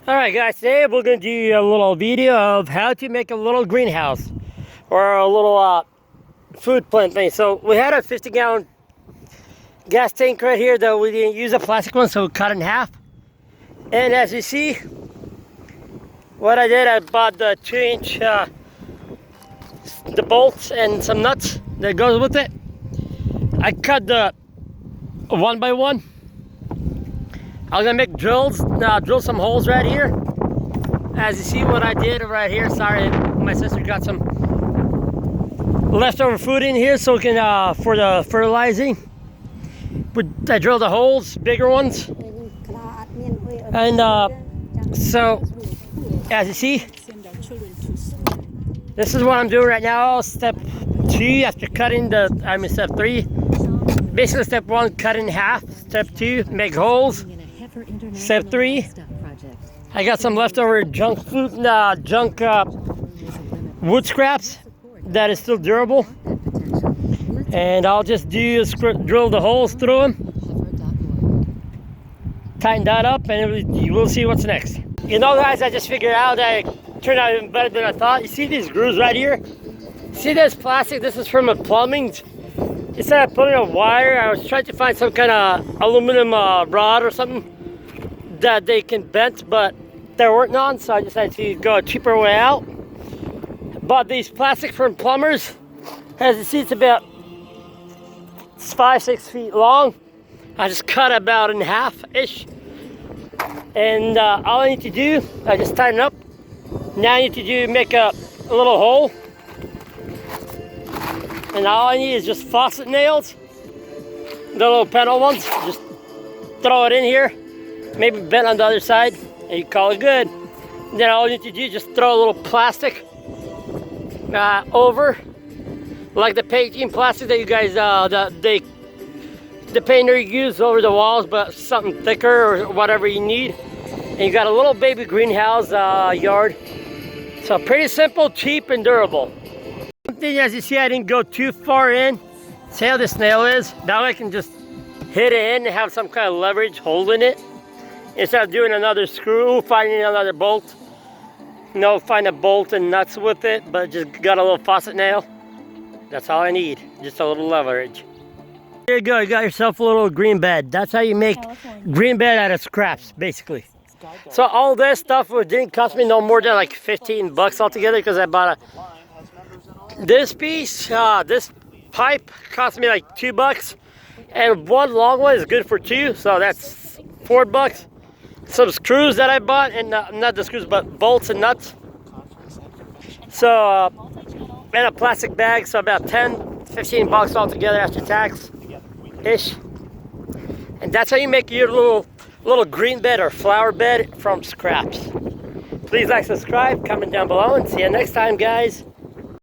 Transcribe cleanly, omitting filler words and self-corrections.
Alright guys, today we're going to do a little video of how to make a little greenhouse or a little food plant thing. So we had a 50-gallon gas tank right here, though we didn't use a plastic one, so we cut it in half. And as you see, what I did, I bought the 2-inch the bolts and some nuts that goes with it. I cut the 1 by 1. I'm gonna make drills, drill some holes right here. As you see what I did right here, sorry, my sister got some leftover food in here so we can, for the fertilizing. But I drilled the holes, bigger ones. And so, as you see, this is what I'm doing right now. Step 2, after cutting step 3. Basically step 1, cut in half. Step 2, make holes. Step 3, I got some leftover junk food, wood scraps that is still durable, and I'll just drill the holes through them, tighten that up, and you will see what's next. You know, guys, I just figured out that it turned out even better than I thought. You see these grooves right here? See this plastic? This is from a plumbing. Instead of putting a wire, I was trying to find some kind of aluminum rod or something that they can bend, but there weren't none, so I decided to go a cheaper way out. Bought these plastic from plumbers. As you see, it's about 5-6 feet long. I just cut about in half-ish. And all I need to do, I just tighten up. Now I need to make a little hole. And all I need is just faucet nails. The little pedal ones. Just throw it in here. Maybe bent on the other side, and you call it good. Then all you need to do is just throw a little plastic over, like the painting plastic that you guys, the painter used over the walls, but something thicker or whatever you need. And you got a little baby greenhouse yard. So pretty simple, cheap, and durable. One thing, as you see, I didn't go too far in. See how this nail is? Now I can just hit it in and have some kind of leverage holding it. Instead of doing another screw, finding another bolt. Find a bolt and nuts with it, but just got a little faucet nail. That's all I need, just a little leverage. There you go, you got yourself a little green bed. That's how you make green bed out of scraps, basically. So all this stuff didn't cost me no more than like 15 bucks altogether, because I bought this piece, this pipe cost me like 2 bucks. And one long one is good for 2, so that's 4 bucks. Some screws that I bought, and not the screws, but bolts and nuts. So, and a plastic bag, so about 10-15 bucks altogether after tax-ish. And that's how you make your little green bed or flower bed from scraps. Please like, subscribe, comment down below, and see you next time, guys.